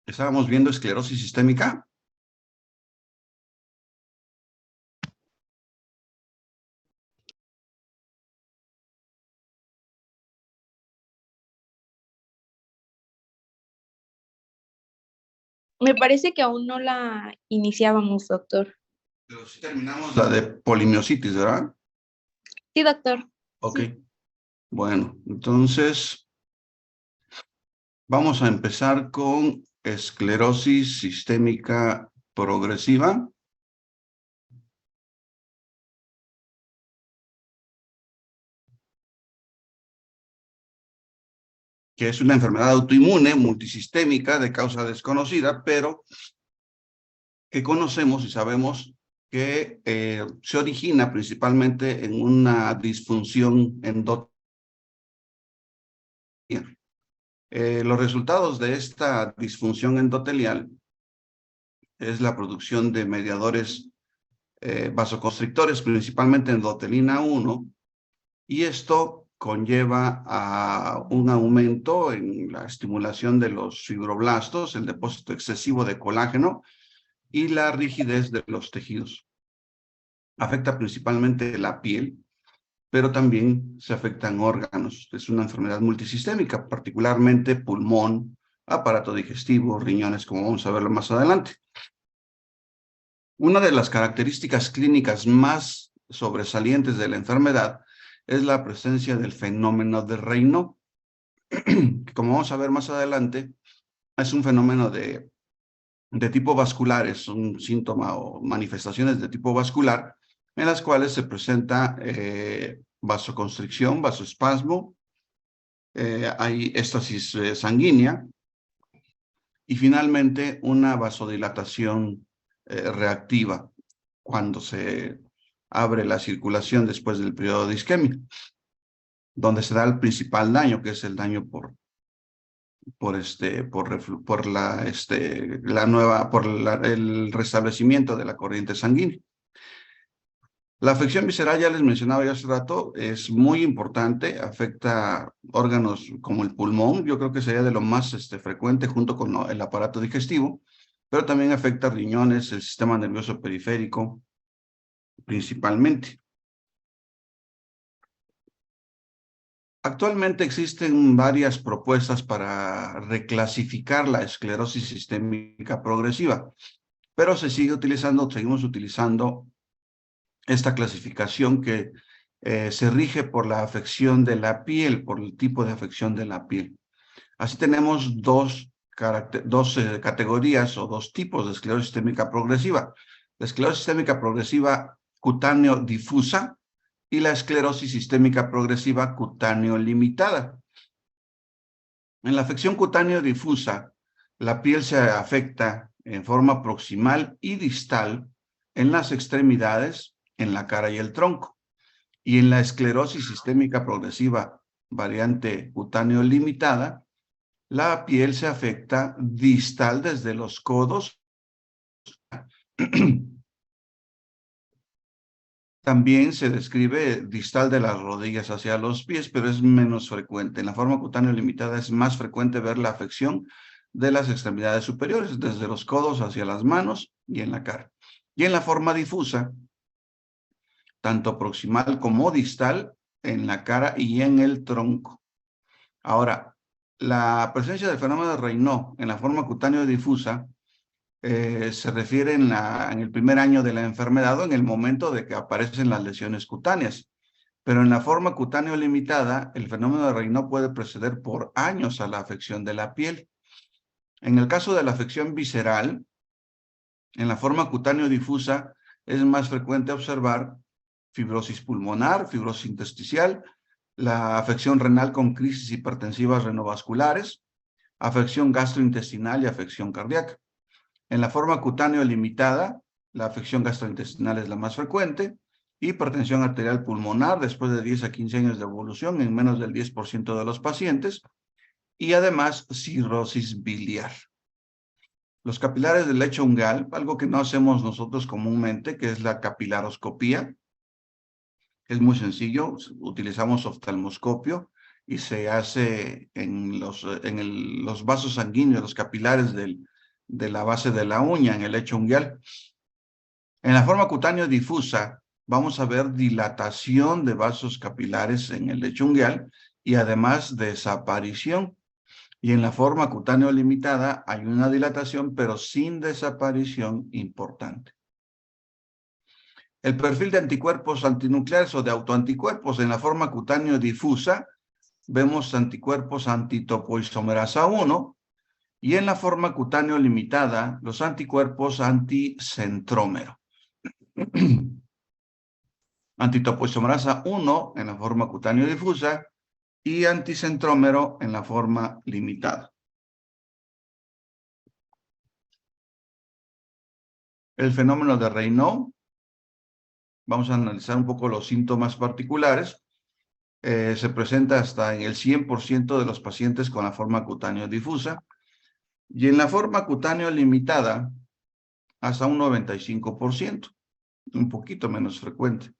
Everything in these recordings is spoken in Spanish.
Estábamos viendo esclerosis sistémica. Me parece que aún no la iniciábamos, doctor. Pero sí terminamos la de polimiositis, ¿verdad? Sí, doctor. Ok. Sí. Bueno, entonces vamos a empezar con esclerosis sistémica progresiva. Que es una enfermedad autoinmune multisistémica de causa desconocida, pero que conocemos y sabemos que se origina principalmente en una disfunción endotelial. Los resultados de esta disfunción endotelial es la producción de mediadores vasoconstrictores, principalmente endotelina 1, y esto conlleva a un aumento en la estimulación de los fibroblastos, el depósito excesivo de colágeno y la rigidez de los tejidos. Afecta principalmente la piel, pero también se afectan órganos. Es una enfermedad multisistémica, particularmente pulmón, aparato digestivo, riñones, como vamos a verlo más adelante. Una de las características clínicas más sobresalientes de la enfermedad es la presencia del fenómeno de Raynaud, que como vamos a ver más adelante, es un fenómeno de tipo vascular, es un síntoma o manifestaciones de tipo vascular, en las cuales se presenta vasoconstricción, vasoespasmo, hay éstasis sanguínea y finalmente una vasodilatación reactiva cuando se abre la circulación después del periodo de isquemia, donde se da el principal daño, que es el daño por el restablecimiento de la corriente sanguínea. La afección visceral, ya les mencionaba ya hace rato, es muy importante, afecta órganos como el pulmón, yo creo que sería de lo más frecuente junto con el aparato digestivo, pero también afecta riñones, el sistema nervioso periférico, principalmente. Actualmente existen varias propuestas para reclasificar la esclerosis sistémica progresiva, pero seguimos utilizando esta clasificación que se rige por la afección de la piel, por el tipo de afección de la piel. Así tenemos dos categorías o dos tipos de esclerosis sistémica progresiva. La esclerosis sistémica progresiva cutáneo difusa y la esclerosis sistémica progresiva cutáneo limitada. En la afección cutáneo difusa, la piel se afecta en forma proximal y distal en las extremidades, en la cara y el tronco. Y en la esclerosis sistémica progresiva variante cutáneo limitada, la piel se afecta distal desde los codos. También se describe distal de las rodillas hacia los pies, pero es menos frecuente. En la forma cutánea limitada es más frecuente ver la afección de las extremidades superiores, desde los codos hacia las manos y en la cara. Y en la forma difusa, tanto proximal como distal, en la cara y en el tronco. Ahora, la presencia del fenómeno de Raynaud en la forma cutánea difusa se refiere en el primer año de la enfermedad o en el momento de que aparecen las lesiones cutáneas. Pero en la forma cutáneo limitada, el fenómeno de Raynaud puede preceder por años a la afección de la piel. En el caso de la afección visceral, en la forma cutáneo difusa, es más frecuente observar fibrosis pulmonar, fibrosis intersticial, la afección renal con crisis hipertensivas renovasculares, afección gastrointestinal y afección cardíaca. En la forma cutáneo limitada, la afección gastrointestinal es la más frecuente, hipertensión arterial pulmonar después de 10 a 15 años de evolución en menos del 10% de los pacientes, y además cirrosis biliar. Los capilares del lecho ungual, algo que no hacemos nosotros comúnmente, que es la capilaroscopía, es muy sencillo, utilizamos oftalmoscopio y se hace en los vasos sanguíneos, los capilares del de la base de la uña en el lecho unguial. En la forma cutánea difusa vamos a ver dilatación de vasos capilares en el lecho unguial y además desaparición. Y en la forma cutánea limitada hay una dilatación pero sin desaparición importante. El perfil de anticuerpos antinucleares o de autoanticuerpos en la forma cutánea difusa, vemos anticuerpos antitopoisomerasa 1 y en la forma cutánea limitada los anticuerpos anticentrómero. Antitopoisomerasa 1 en la forma cutánea difusa y anticentrómero en la forma limitada. El fenómeno de Raynaud. Vamos a analizar un poco los síntomas particulares. Se presenta hasta en el 100% de los pacientes con la forma cutánea difusa y en la forma cutánea limitada hasta un 95%, un poquito menos frecuente.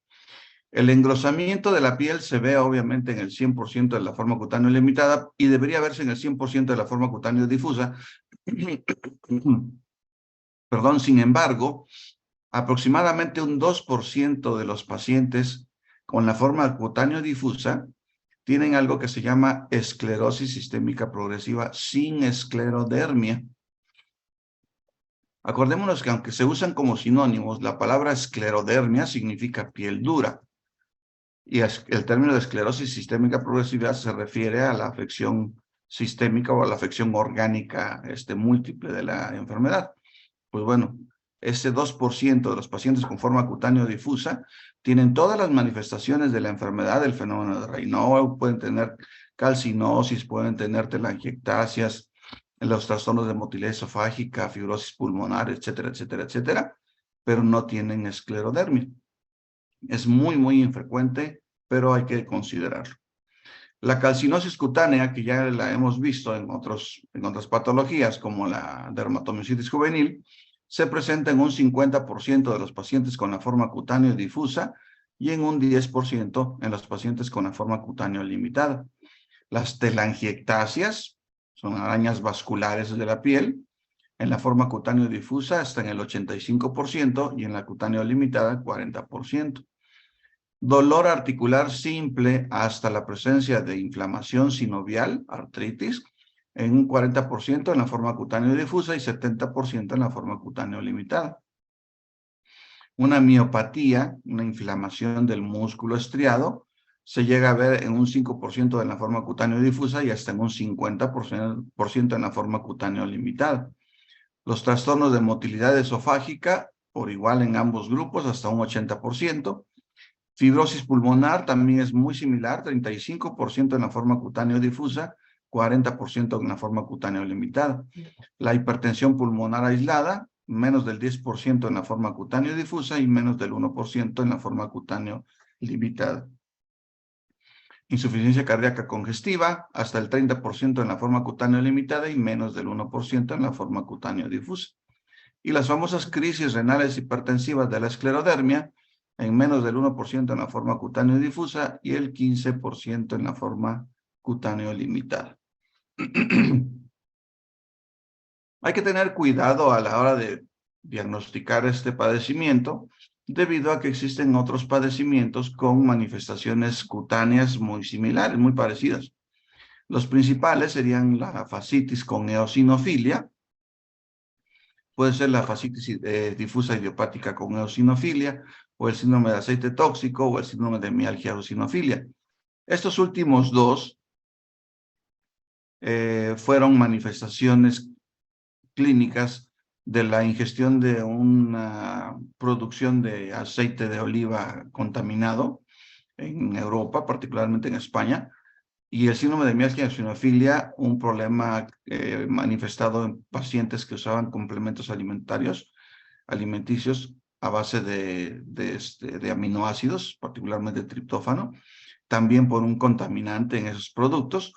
El engrosamiento de la piel se ve obviamente en el 100% de la forma cutánea limitada y debería verse en el 100% de la forma cutánea difusa. Perdón, sin embargo, aproximadamente un 2% de los pacientes con la forma cutánea difusa tienen algo que se llama esclerosis sistémica progresiva sin esclerodermia. Acordémonos que aunque se usan como sinónimos, la palabra esclerodermia significa piel dura. Y el término de esclerosis sistémica progresiva se refiere a la afección sistémica o a la afección orgánica múltiple de la enfermedad. Pues bueno, ese 2% de los pacientes con forma cutánea difusa tienen todas las manifestaciones de la enfermedad del fenómeno de Raynaud, pueden tener calcinosis, pueden tener telangiectasias, los trastornos de motilidad esofágica, fibrosis pulmonar, etcétera, etcétera, etcétera, pero no tienen esclerodermia. Es muy, muy infrecuente, pero hay que considerarlo. La calcinosis cutánea, que ya la hemos visto en otras patologías, como la dermatomiositis juvenil, se presenta en un 50% de los pacientes con la forma cutánea difusa y en un 10% en los pacientes con la forma cutánea limitada. Las telangiectasias son arañas vasculares de la piel. En la forma cutánea difusa está en el 85% y en la cutánea limitada 40%. Dolor articular simple hasta la presencia de inflamación sinovial, artritis, en un 40% en la forma cutánea difusa y 70% en la forma cutánea limitada. Una miopatía, una inflamación del músculo estriado, se llega a ver en un 5% en la forma cutánea difusa y hasta en un 50% en la forma cutánea limitada. Los trastornos de motilidad esofágica, por igual en ambos grupos, hasta un 80%. Fibrosis pulmonar también es muy similar, 35% en la forma cutánea difusa, 40% en la forma cutánea limitada. La hipertensión pulmonar aislada, menos del 10% en la forma cutánea difusa y menos del 1% en la forma cutánea limitada. Insuficiencia cardíaca congestiva, hasta el 30% en la forma cutánea limitada y menos del 1% en la forma cutánea difusa. Y las famosas crisis renales hipertensivas de la esclerodermia, en menos del 1% en la forma cutánea difusa y el 15% en la forma cutánea limitada. Hay que tener cuidado a la hora de diagnosticar este padecimiento, debido a que existen otros padecimientos con manifestaciones cutáneas muy similares, muy parecidas. Los principales serían la fascitis con eosinofilia, puede ser la fascitis difusa idiopática con eosinofilia, o el síndrome de aceite tóxico, o el síndrome de mialgia eosinofilia. Estos últimos dos fueron manifestaciones clínicas de la ingestión de una producción de aceite de oliva contaminado en Europa, particularmente en España, y el síndrome de mialgia eosinofilia, un problema manifestado en pacientes que usaban complementos alimenticios a base de aminoácidos, particularmente triptófano, también por un contaminante en esos productos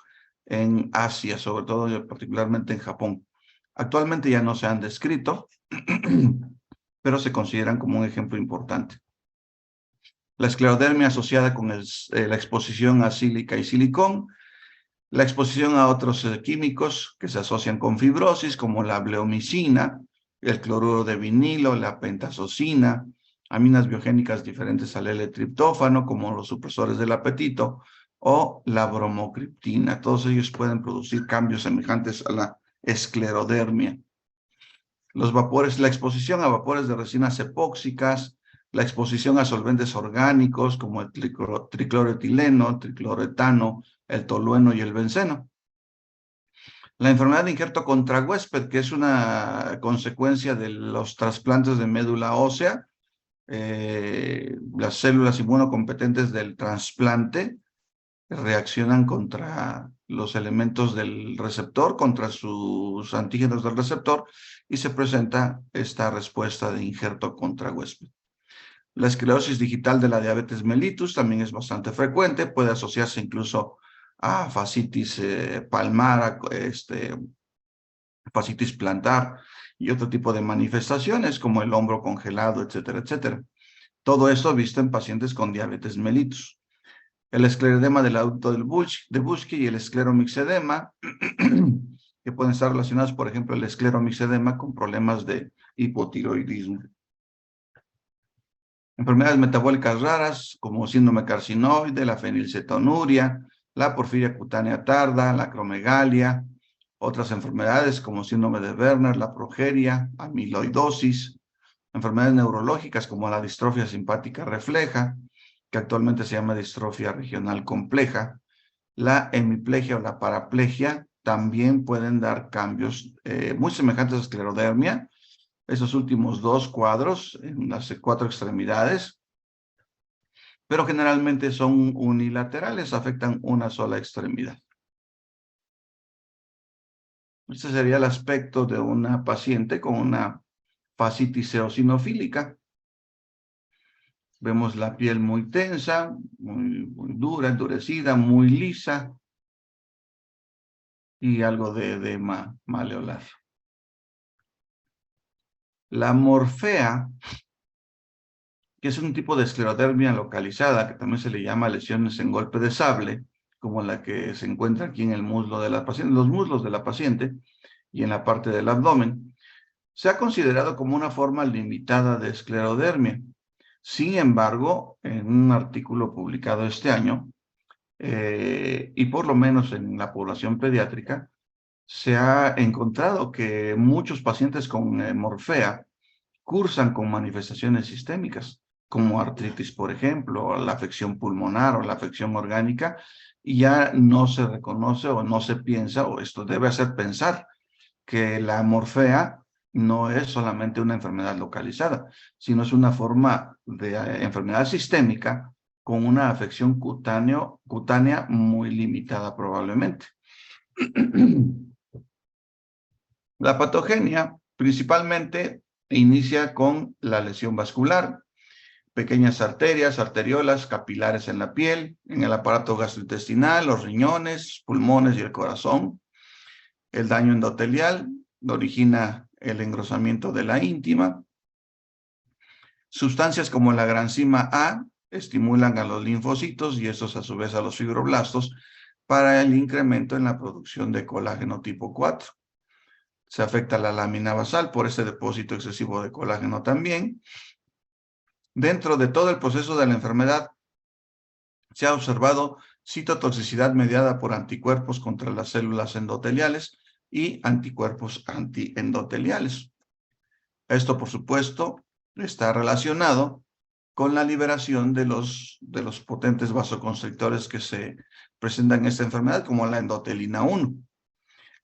en Asia, sobre todo particularmente en Japón. Actualmente ya no se han descrito, pero se consideran como un ejemplo importante. La esclerodermia asociada con la exposición a sílica y silicón, La exposición a otros químicos que se asocian con fibrosis, como la bleomicina, el cloruro de vinilo, la pentazocina, aminas biogénicas diferentes al L-triptófano, como los supresores del apetito, o la bromocriptina. Todos ellos pueden producir cambios semejantes a la esclerodermia. Los vapores, la exposición a vapores de resinas epóxicas, la exposición a solventes orgánicos como el tricloroetileno, tricloretano, el tolueno y el benceno. La enfermedad de injerto contra huésped, que es una consecuencia de los trasplantes de médula ósea, las células inmunocompetentes del trasplante reaccionan contra los elementos del receptor, contra sus antígenos del receptor, y se presenta esta respuesta de injerto contra huésped. La esclerosis digital de la diabetes mellitus también es bastante frecuente, puede asociarse incluso a fascitis palmar, fascitis plantar y otro tipo de manifestaciones como el hombro congelado, etcétera, etcétera. Todo esto visto en pacientes con diabetes mellitus. El esclerodema del adulto de Buschke y el escleromixedema, que pueden estar relacionados, por ejemplo, el escleromixedema con problemas de hipotiroidismo. Enfermedades metabólicas raras, como síndrome carcinoide, la fenilcetonuria, la porfiria cutánea tarda, la acromegalia, otras enfermedades como síndrome de Werner, la progeria, amiloidosis, enfermedades neurológicas como la distrofia simpática refleja, que actualmente se llama distrofia regional compleja, la hemiplegia o la paraplegia también pueden dar cambios muy semejantes a esclerodermia. Esos últimos dos cuadros en las 4 extremidades, pero generalmente son unilaterales, afectan una sola extremidad. Este sería el aspecto de una paciente con una fascitis eosinofílica. Vemos la piel muy tensa, muy dura, endurecida, muy lisa y algo de edema maleolar. La morfea, que es un tipo de esclerodermia localizada, que también se le llama lesiones en golpe de sable, como la que se encuentra aquí en el muslo de la paciente, los muslos de la paciente y en la parte del abdomen, se ha considerado como una forma limitada de esclerodermia. Sin embargo, en un artículo publicado este año, y por lo menos en la población pediátrica, se ha encontrado que muchos pacientes con morfea cursan con manifestaciones sistémicas, como artritis, por ejemplo, o la afección pulmonar o la afección orgánica, y ya no se reconoce o no se piensa, o esto debe hacer pensar, que la morfea no es solamente una enfermedad localizada, sino es una forma de enfermedad sistémica con una afección cutánea muy limitada probablemente. La patogenia principalmente inicia con la lesión vascular, pequeñas arterias, arteriolas, capilares en la piel, en el aparato gastrointestinal, los riñones, pulmones y el corazón. El daño endotelial origina el engrosamiento de la íntima. Sustancias como la granzima A estimulan a los linfocitos y estos a su vez a los fibroblastos para el incremento en la producción de colágeno tipo 4. Se afecta la lámina basal por ese depósito excesivo de colágeno también. Dentro de todo el proceso de la enfermedad se ha observado citotoxicidad mediada por anticuerpos contra las células endoteliales y anticuerpos antiendoteliales. Esto, por supuesto, está relacionado con la liberación de los potentes vasoconstrictores que se presentan en esta enfermedad, como la endotelina 1.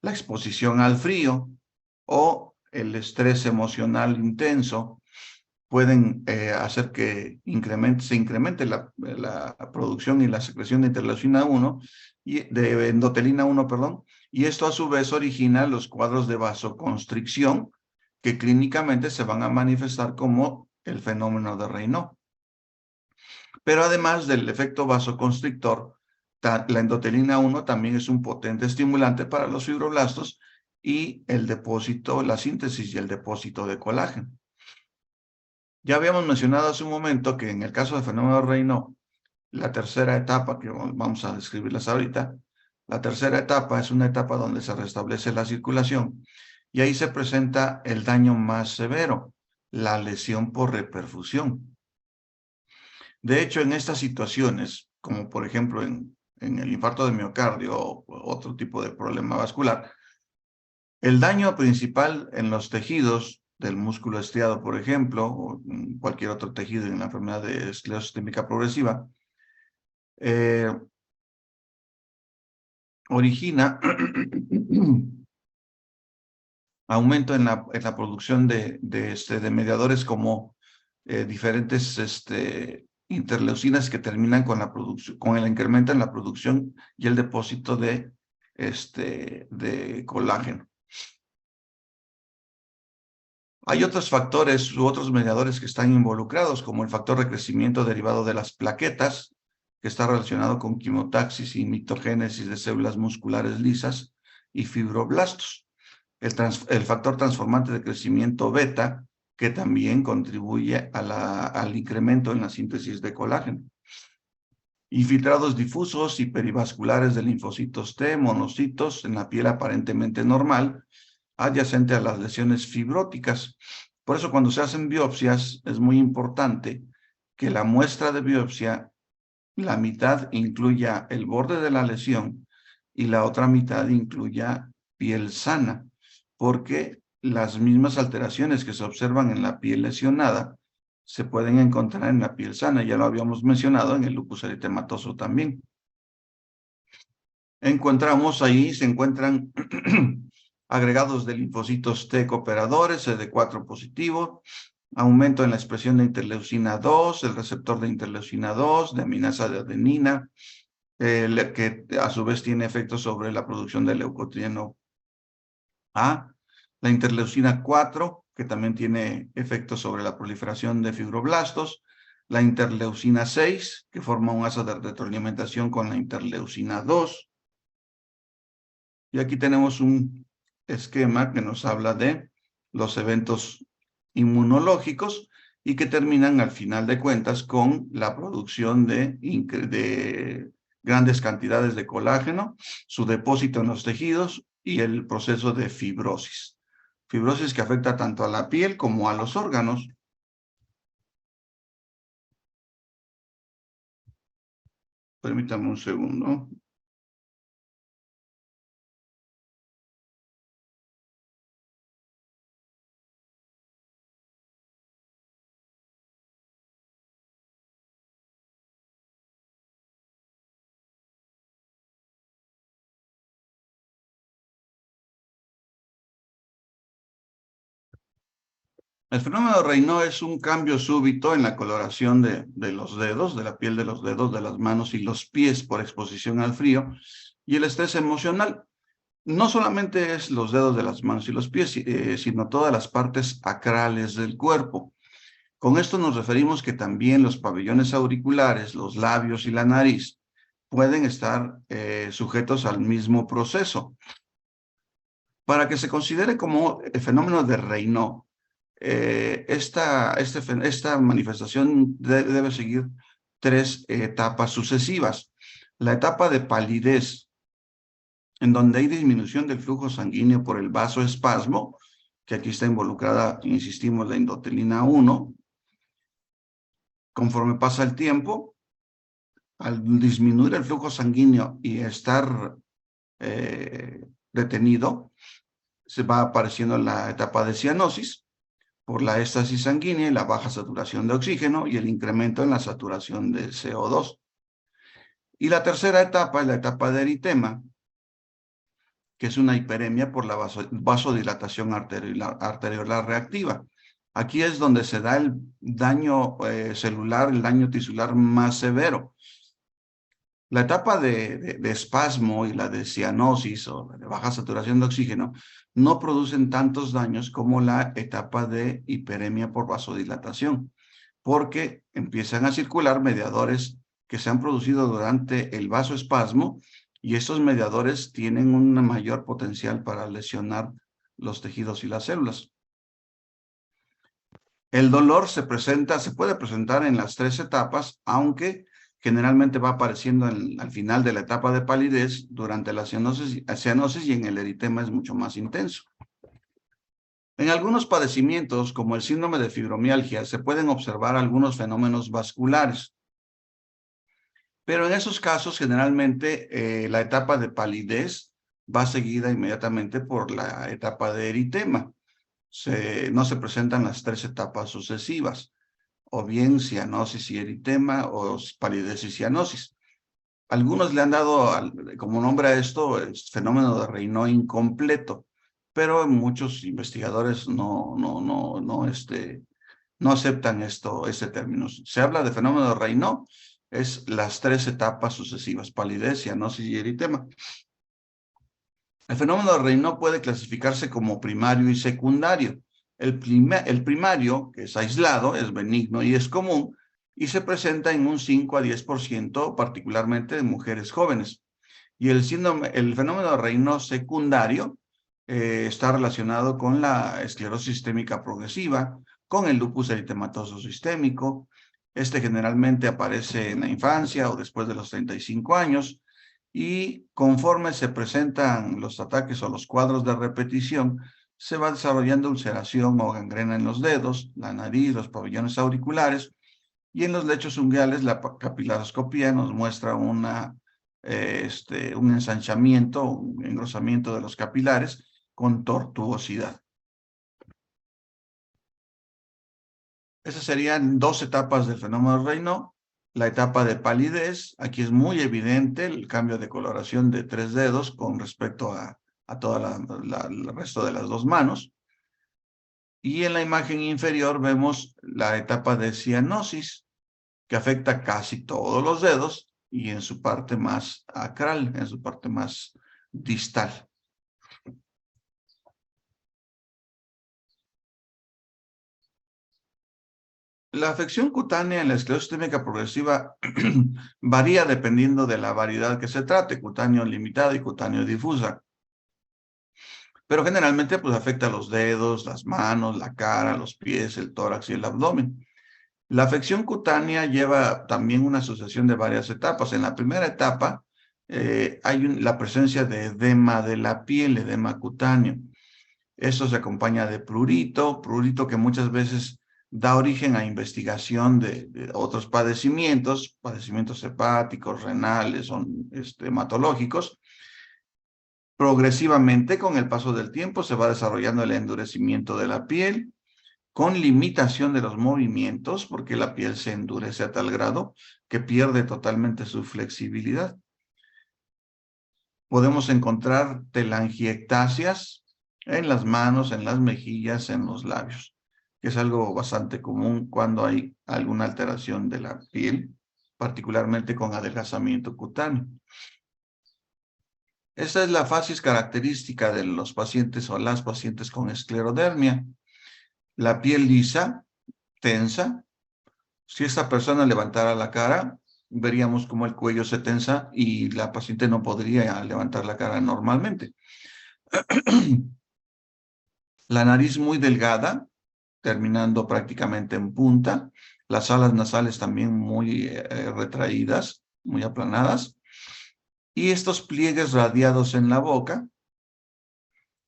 La exposición al frío o el estrés emocional intenso pueden hacer que se incremente la producción y la secreción de interleucina 1, de endotelina 1, perdón, y esto a su vez origina los cuadros de vasoconstricción que clínicamente se van a manifestar como el fenómeno de Raynaud. Pero además del efecto vasoconstrictor, la endotelina 1 también es un potente estimulante para los fibroblastos y el depósito, la síntesis y el depósito de colágeno. Ya habíamos mencionado hace un momento que en el caso del fenómeno de Raynaud, la tercera etapa, que vamos a describirlas ahorita, La tercera etapa es una etapa donde se restablece la circulación y ahí se presenta el daño más severo, la lesión por reperfusión. De hecho, en estas situaciones, como por ejemplo en el infarto de miocardio o otro tipo de problema vascular, el daño principal en los tejidos del músculo estriado, por ejemplo, o cualquier otro tejido en la enfermedad de esclerosis sistémica progresiva, origina aumento en la producción de mediadores como diferentes interleucinas que terminan con la producción, con el incremento en la producción y el depósito de colágeno. Hay otros factores u otros mediadores que están involucrados, como el factor de crecimiento derivado de las plaquetas, que está relacionado con quimotaxis y mitogénesis de células musculares lisas y fibroblastos. El factor transformante de crecimiento beta, que también contribuye al incremento en la síntesis de colágeno. Infiltrados difusos y perivasculares de linfocitos T, monocitos en la piel aparentemente normal, adyacente a las lesiones fibróticas. Por eso cuando se hacen biopsias es muy importante que la muestra de biopsia, la mitad incluya el borde de la lesión y la otra mitad incluya piel sana, porque las mismas alteraciones que se observan en la piel lesionada se pueden encontrar en la piel sana. Ya lo habíamos mencionado en el lupus eritematoso también. Se encuentran agregados de linfocitos T cooperadores, CD4 positivo, aumento en la expresión de interleucina 2, el receptor de interleucina 2, de aminasa de adenina, que a su vez tiene efectos sobre la producción de leucotrieno A, la interleucina 4, que también tiene efectos sobre la proliferación de fibroblastos, la interleucina 6, que forma un asa de retroalimentación con la interleucina 2. Y aquí tenemos un esquema que nos habla de los eventos inmunológicos y que terminan al final de cuentas con la producción de grandes cantidades de colágeno, su depósito en los tejidos y el proceso de fibrosis. Fibrosis que afecta tanto a la piel como a los órganos. Permítame un segundo. El fenómeno de Raynaud es un cambio súbito en la coloración de los dedos, de la piel de los dedos, de las manos y los pies por exposición al frío y el estrés emocional. No solamente es los dedos de las manos y los pies, sino todas las partes acrales del cuerpo. Con esto nos referimos que también los pabellones auriculares, los labios y la nariz pueden estar sujetos al mismo proceso. Para que se considere como el fenómeno de Raynaud, esta manifestación debe seguir 3 etapas sucesivas. La etapa de palidez, en donde hay disminución del flujo sanguíneo por el vasoespasmo, que aquí está involucrada, insistimos, la endotelina 1. Conforme pasa el tiempo, al disminuir el flujo sanguíneo y estar detenido, se va apareciendo la etapa de cianosis, por la éstasis sanguínea y la baja saturación de oxígeno y el incremento en la saturación de CO2. Y la tercera etapa es la etapa de eritema, que es una hiperemia por la vasodilatación arteriolar reactiva. Aquí es donde se da el daño celular, el daño tisular más severo. La etapa de espasmo y la de cianosis o de baja saturación de oxígeno no producen tantos daños como la etapa de hiperemia por vasodilatación, porque empiezan a circular mediadores que se han producido durante el vasoespasmo y estos mediadores tienen un mayor potencial para lesionar los tejidos y las células. El dolor se puede presentar en las 3 etapas, aunque Generalmente va apareciendo al final de la etapa de palidez, durante la cianosis y en el eritema es mucho más intenso. En algunos padecimientos, como el síndrome de fibromialgia, se pueden observar algunos fenómenos vasculares. Pero en esos casos, generalmente, la etapa de palidez va seguida inmediatamente por la etapa de eritema. No se presentan las tres etapas sucesivas, o bien cianosis y eritema, o palidez y cianosis. Algunos le han dado como nombre a esto el fenómeno de Raynaud incompleto, pero muchos investigadores no aceptan este término. Se habla de fenómeno de Raynaud, es las tres etapas sucesivas, palidez, cianosis y eritema. El fenómeno de Raynaud puede clasificarse como primario y secundario. El primario, que es aislado, es benigno y es común, y se presenta en un 5 a 10%, particularmente de mujeres jóvenes. Y el fenómeno de Raynaud secundario está relacionado con la esclerosis sistémica progresiva, con el lupus eritematoso sistémico. Este generalmente aparece en la infancia o después de los 35 años, y conforme se presentan los ataques o los cuadros de repetición, se va desarrollando ulceración o gangrena en los dedos, la nariz, los pabellones auriculares, y en los lechos unguiales la capilaroscopía nos muestra un ensanchamiento, un engrosamiento de los capilares con tortuosidad. Esas serían dos etapas del fenómeno de Raynaud. La etapa de palidez, aquí es muy evidente el cambio de coloración de 3 dedos con respecto a todo el resto de las dos manos. Y en la imagen inferior vemos la etapa de cianosis, que afecta casi todos los dedos y en su parte más acral, en su parte más distal. La afección cutánea en la esclerosis sistémica progresiva varía dependiendo de la variedad que se trate, cutáneo limitado y cutáneo difusa. Pero generalmente pues afecta a los dedos, las manos, la cara, los pies, el tórax y el abdomen. La afección cutánea lleva también una asociación de varias etapas. En la primera etapa hay la presencia de edema de la piel, edema cutáneo. Esto se acompaña de prurito que muchas veces da origen a investigación de otros padecimientos hepáticos, renales o hematológicos. Progresivamente, con el paso del tiempo, se va desarrollando el endurecimiento de la piel, con limitación de los movimientos, porque la piel se endurece a tal grado que pierde totalmente su flexibilidad. Podemos encontrar telangiectasias en las manos, en las mejillas, en los labios, que es algo bastante común cuando hay alguna alteración de la piel, particularmente con adelgazamiento cutáneo. Esta es la facies característica de los pacientes o las pacientes con esclerodermia. La piel lisa, tensa. Si esta persona levantara la cara, veríamos cómo el cuello se tensa y la paciente no podría levantar la cara normalmente. La nariz muy delgada, terminando prácticamente en punta. Las alas nasales también muy retraídas, muy aplanadas. Y estos pliegues radiados en la boca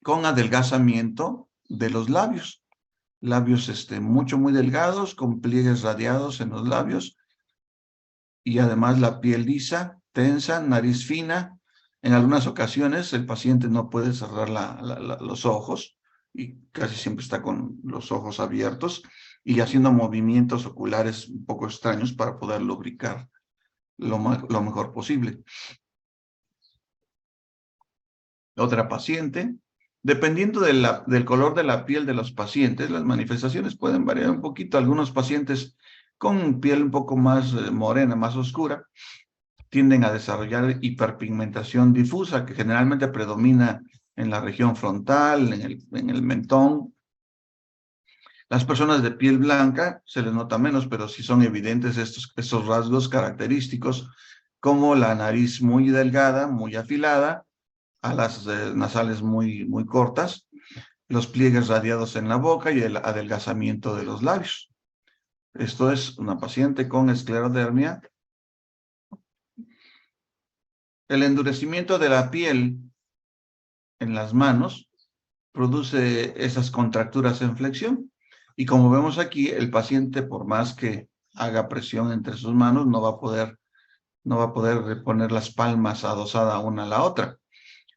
con adelgazamiento de los labios. Labios muy delgados, con pliegues radiados en los labios. Y además la piel lisa, tensa, nariz fina. En algunas ocasiones el paciente no puede cerrar los ojos y casi siempre está con los ojos abiertos y haciendo movimientos oculares un poco extraños para poder lubricar lo mejor posible. Otra paciente. Dependiendo del color de la piel de los pacientes, las manifestaciones pueden variar un poquito. Algunos pacientes con piel un poco más morena, más oscura, tienden a desarrollar hiperpigmentación difusa, que generalmente predomina en la región frontal, en el mentón. Las personas de piel blanca se les nota menos, pero sí son evidentes estos rasgos característicos, como la nariz muy delgada, muy afilada, alas nasales muy cortas, los pliegues radiados en la boca y el adelgazamiento de los labios. Esto es una paciente con esclerodermia El endurecimiento de la piel en las manos produce esas contracturas en flexión. Y como vemos aquí, el paciente, por más que haga presión entre sus manos, no va a poder poner las palmas adosadas una a la otra.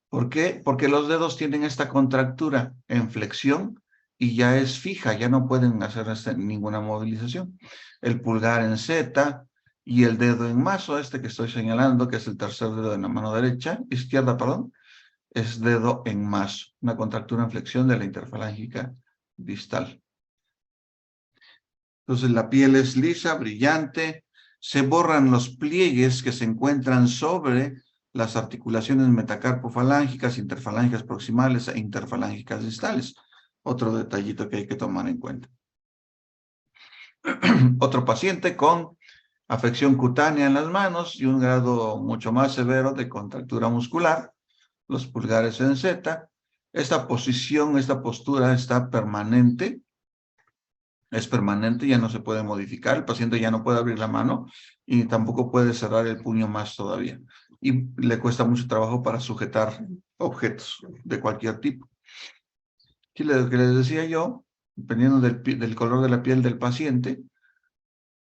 ¿Por qué? Porque los dedos tienen esta contractura en flexión y ya es fija, ya no pueden hacer ninguna movilización. El pulgar en Z y el dedo en mazo, este que estoy señalando, que es el tercer dedo de la mano izquierda, perdón, es dedo en mazo, una contractura en flexión de la interfalángica distal. Entonces la piel es lisa, brillante, se borran los pliegues que se encuentran sobre las articulaciones metacarpofalángicas, interfalángicas proximales e interfalángicas distales. Otro detallito que hay que tomar en cuenta. Otro paciente con afección cutánea en las manos y un grado mucho más severo de contractura muscular, los pulgares en Z. Esta posición, esta postura está permanente, es permanente, ya no se puede modificar, el paciente ya no puede abrir la mano y tampoco puede cerrar el puño más todavía. Y le cuesta mucho trabajo para sujetar objetos de cualquier tipo. Aquí lo que les decía yo, dependiendo del color de la piel del paciente,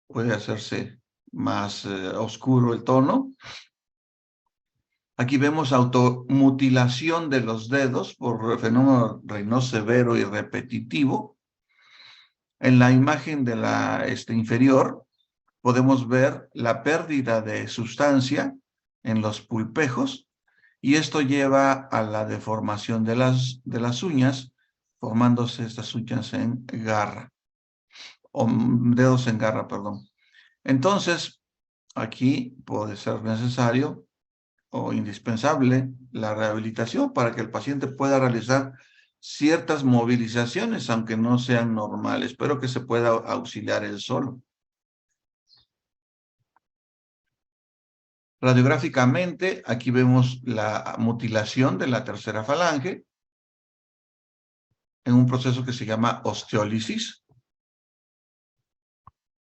puede hacerse más oscuro el tono. Aquí vemos automutilación de los dedos por fenómeno Raynaud severo y repetitivo. En la imagen de la inferior podemos ver la pérdida de sustancia en los pulpejos y esto lleva a la deformación de las uñas, formándose estas uñas en garra, o dedos en garra, perdón. Entonces, aquí puede ser necesario o indispensable la rehabilitación para que el paciente pueda realizar ciertas movilizaciones, aunque no sean normales, pero que se pueda auxiliar él solo. Radiográficamente, aquí vemos la mutilación de la tercera falange en un proceso que se llama osteólisis.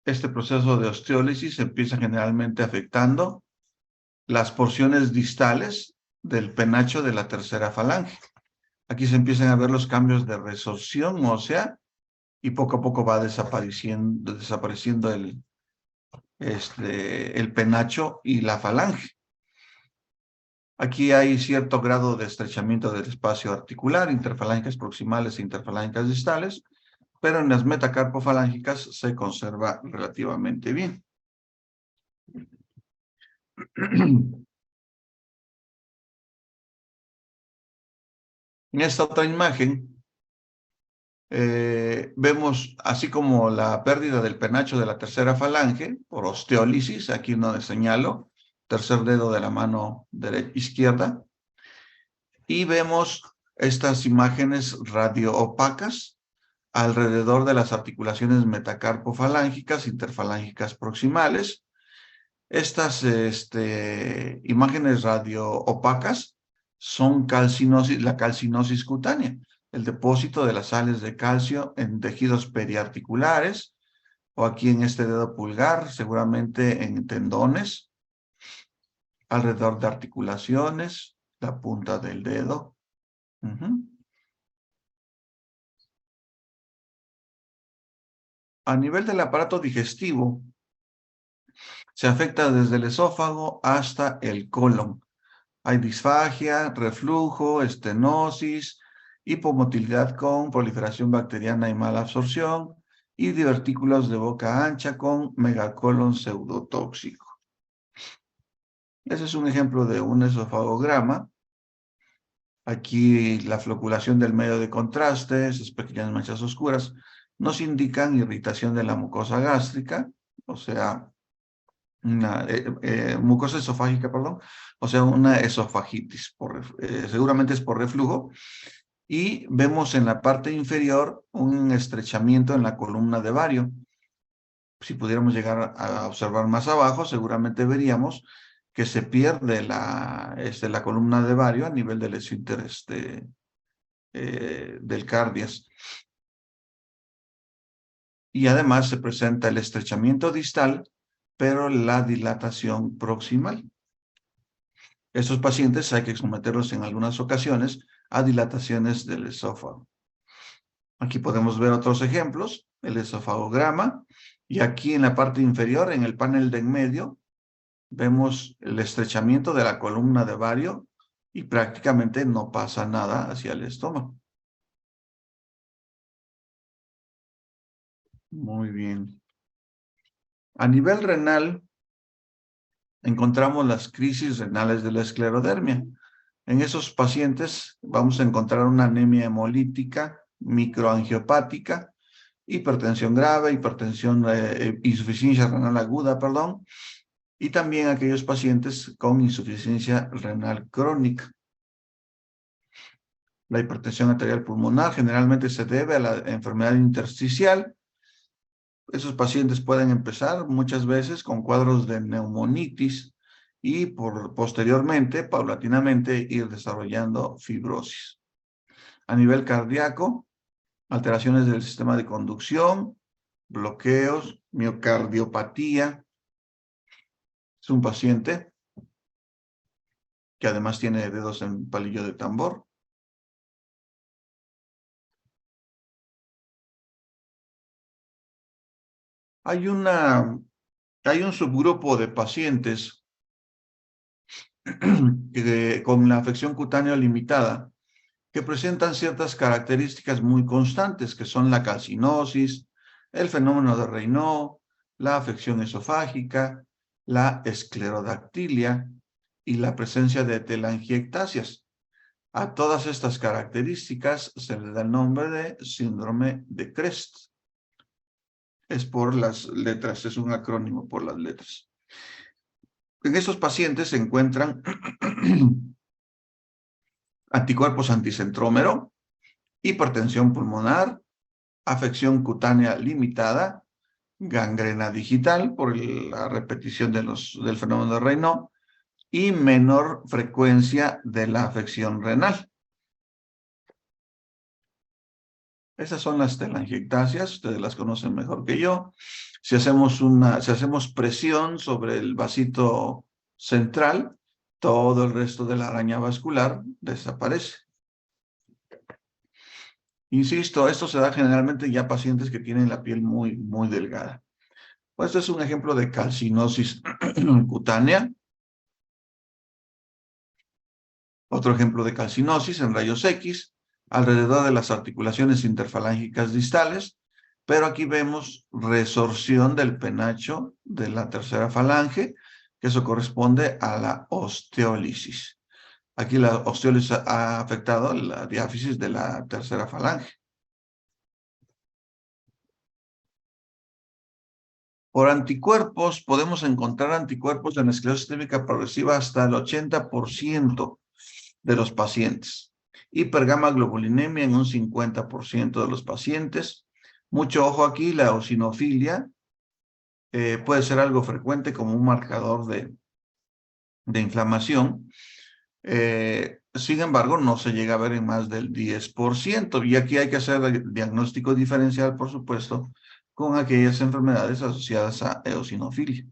Este proceso de osteólisis empieza generalmente afectando las porciones distales del penacho de la tercera falange. Aquí se empiezan a ver los cambios de resorción ósea y poco a poco va desapareciendo el penacho y la falange. Aquí hay cierto grado de estrechamiento del espacio articular, interfalángicas proximales e interfalángicas distales, pero en las metacarpofalángicas se conserva relativamente bien. En esta otra imagen vemos así como la pérdida del penacho de la tercera falange por osteólisis, aquí donde señalo, tercer dedo de la mano izquierda, y vemos estas imágenes radioopacas alrededor de las articulaciones metacarpofalángicas, interfalángicas proximales. Estas imágenes radioopacas son la calcinosis cutánea, el depósito de las sales de calcio en tejidos periarticulares, o aquí en este dedo pulgar, seguramente en tendones, alrededor de articulaciones, la punta del dedo. A nivel del aparato digestivo, se afecta desde el esófago hasta el colon. Hay disfagia, reflujo, estenosis, hipomotilidad con proliferación bacteriana y mala absorción, y divertículos de boca ancha con megacolon pseudotóxico. Ese es un ejemplo de un esofagograma. Aquí la floculación del medio de contraste, esas pequeñas manchas oscuras, nos indican irritación de la mucosa gástrica, o sea, una mucosa esofágica, perdón, o sea, una esofagitis, seguramente es por reflujo, y vemos en la parte inferior un estrechamiento en la columna de vario. Si pudiéramos llegar a observar más abajo, seguramente veríamos que se pierde la columna de vario a nivel del esfínter del cardias. Y además se presenta el estrechamiento distal, pero la dilatación proximal. Estos pacientes hay que someterlos en algunas ocasiones a dilataciones del esófago. Aquí podemos ver otros ejemplos, el esofagograma, y aquí en la parte inferior, en el panel de en medio, vemos el estrechamiento de la columna de vario y prácticamente no pasa nada hacia el estómago. Muy bien. A nivel renal, encontramos las crisis renales de la esclerodermia. En esos pacientes vamos a encontrar una anemia hemolítica, microangiopática, hipertensión grave, insuficiencia renal aguda, perdón, y también aquellos pacientes con insuficiencia renal crónica. La hipertensión arterial pulmonar generalmente se debe a la enfermedad intersticial. Esos pacientes pueden empezar muchas veces con cuadros de neumonitis y posteriormente, paulatinamente, ir desarrollando fibrosis. A nivel cardíaco, alteraciones del sistema de conducción, bloqueos, miocardiopatía. Es un paciente que además tiene dedos en palillo de tambor. Hay un subgrupo de pacientes con la afección cutánea limitada que presentan ciertas características muy constantes, que son la calcinosis, el fenómeno de Raynaud, la afección esofágica, la esclerodactilia y la presencia de telangiectasias. A todas estas características se le da el nombre de síndrome de Crest. Es por las letras, es un acrónimo por las letras. En estos pacientes se encuentran anticuerpos anticentrómero, hipertensión pulmonar, afección cutánea limitada, gangrena digital por la repetición del fenómeno de Raynaud y menor frecuencia de la afección renal. Esas son las telangiectasias, ustedes las conocen mejor que yo. Si hacemos presión sobre el vasito central, todo el resto de la araña vascular desaparece. Insisto, esto se da generalmente ya a pacientes que tienen la piel muy, muy delgada. Pues este es un ejemplo de calcinosis cutánea. Otro ejemplo de calcinosis en rayos X, alrededor de las articulaciones interfalángicas distales, pero aquí vemos resorción del penacho de la tercera falange, que eso corresponde a la osteólisis. Aquí la osteólisis ha afectado la diáfisis de la tercera falange. Por anticuerpos, podemos encontrar anticuerpos en esclerosis sistémica progresiva hasta el 80% de los pacientes. Hipergamaglobulinemia en un 50% de los pacientes. Mucho ojo aquí, la eosinofilia puede ser algo frecuente como un marcador de inflamación. Sin embargo, no se llega a ver en más del 10%. Y aquí hay que hacer el diagnóstico diferencial, por supuesto, con aquellas enfermedades asociadas a eosinofilia.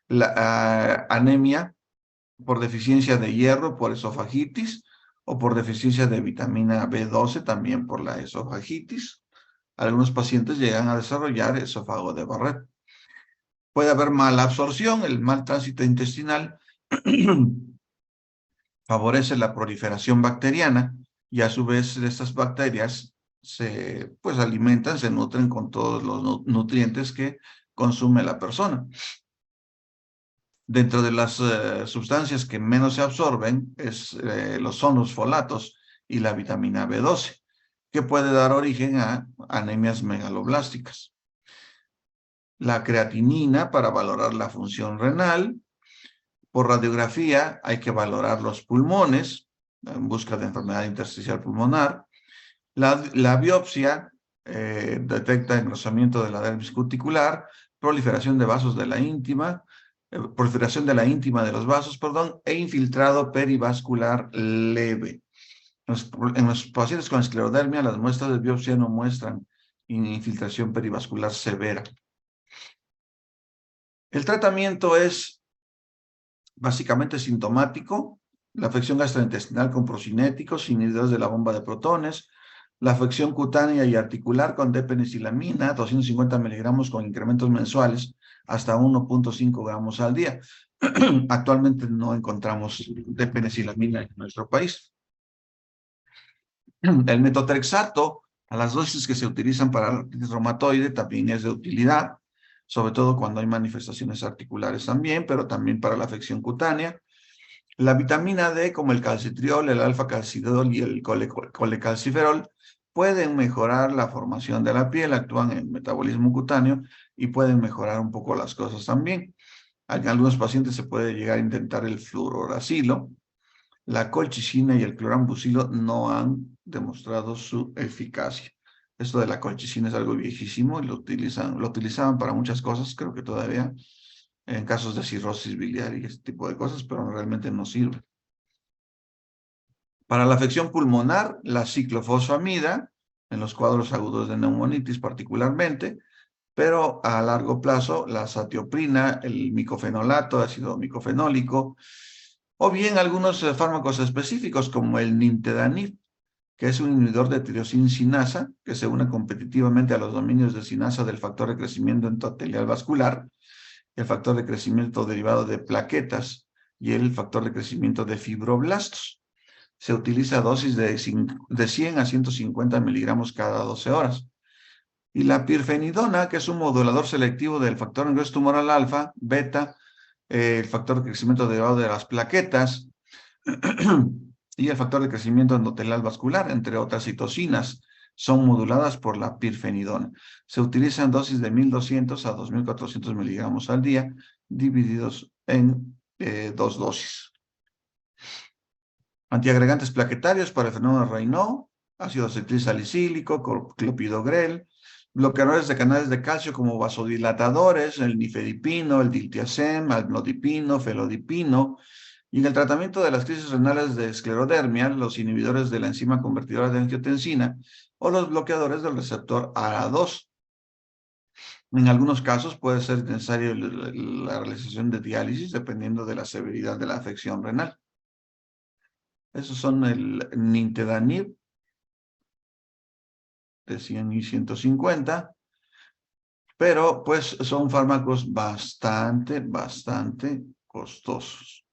La anemia por deficiencia de hierro, por esofagitis, o por deficiencia de vitamina B12, también por la esofagitis. Algunos pacientes llegan a desarrollar esófago de Barrett. Puede haber mala absorción, el mal tránsito intestinal favorece la proliferación bacteriana y a su vez estas bacterias se alimentan, se nutren con todos los nutrientes que consume la persona. Dentro de las sustancias que menos se absorben son los folatos y la vitamina B12, que puede dar origen a anemias megaloblásticas. La creatinina para valorar la función renal. Por radiografía hay que valorar los pulmones en busca de enfermedad intersticial pulmonar. La biopsia detecta engrosamiento de la dermis cuticular, proliferación de vasos de la íntima, proliferación de la íntima de los vasos, e infiltrado perivascular leve. En los pacientes con esclerodermia, las muestras de biopsia no muestran infiltración perivascular severa. El tratamiento es básicamente sintomático, la afección gastrointestinal con procinéticos, inhibidores de la bomba de protones, la afección cutánea y articular con D-penicilamina, 250 miligramos con incrementos mensuales hasta 1.5 gramos al día. Actualmente no encontramos D-penicilamina en nuestro país. El metotrexato, a las dosis que se utilizan para la artritis reumatoide, también es de utilidad, sobre todo cuando hay manifestaciones articulares también, pero también para la afección cutánea. La vitamina D, como el calcitriol, el alfa-calcidol y el colecalciferol, pueden mejorar la formación de la piel, actúan en metabolismo cutáneo y pueden mejorar un poco las cosas también. En algunos pacientes se puede llegar a intentar el fluoracilo. La colchicina y el clorambucilo no han demostrado su eficacia. Esto de la colchicina es algo viejísimo y lo utilizaban para muchas cosas, creo que todavía en casos de cirrosis biliar y este tipo de cosas, pero realmente no sirve. Para la afección pulmonar, la ciclofosfamida, en los cuadros agudos de neumonitis particularmente, pero a largo plazo la zatioprina, el micofenolato, ácido micofenólico, o bien algunos fármacos específicos como el nintedanib, que es un inhibidor de tirosina sinasa, que se une competitivamente a los dominios de sinasa del factor de crecimiento endotelial vascular, el factor de crecimiento derivado de plaquetas y el factor de crecimiento de fibroblastos. Se utiliza a dosis de 100 a 150 miligramos cada 12 horas. Y la pirfenidona, que es un modulador selectivo del factor de ingreso tumoral alfa, beta, el factor de crecimiento derivado de las plaquetas y el factor de crecimiento endotelial vascular, entre otras citocinas, son moduladas por la pirfenidona. Se utilizan dosis de 1.200 a 2.400 miligramos al día, divididos en 2 dosis. Antiagregantes plaquetarios para el fenómeno Raynaud, ácido acetil salicílico, clopidogrel, bloqueadores de canales de calcio como vasodilatadores, el nifedipino, el diltiazem, amlodipino, felodipino, y en el tratamiento de las crisis renales de esclerodermia, los inhibidores de la enzima convertidora de angiotensina o los bloqueadores del receptor ARA2. En algunos casos puede ser necesario la realización de diálisis dependiendo de la severidad de la afección renal. Esos son el nintedanib de 100 y 150, pero pues son fármacos bastante costosos.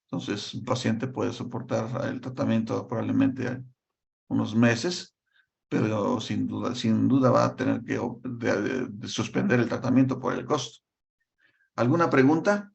Entonces, un paciente puede soportar el tratamiento probablemente unos meses, pero sin duda va a tener que de suspender el tratamiento por el costo. ¿Alguna pregunta?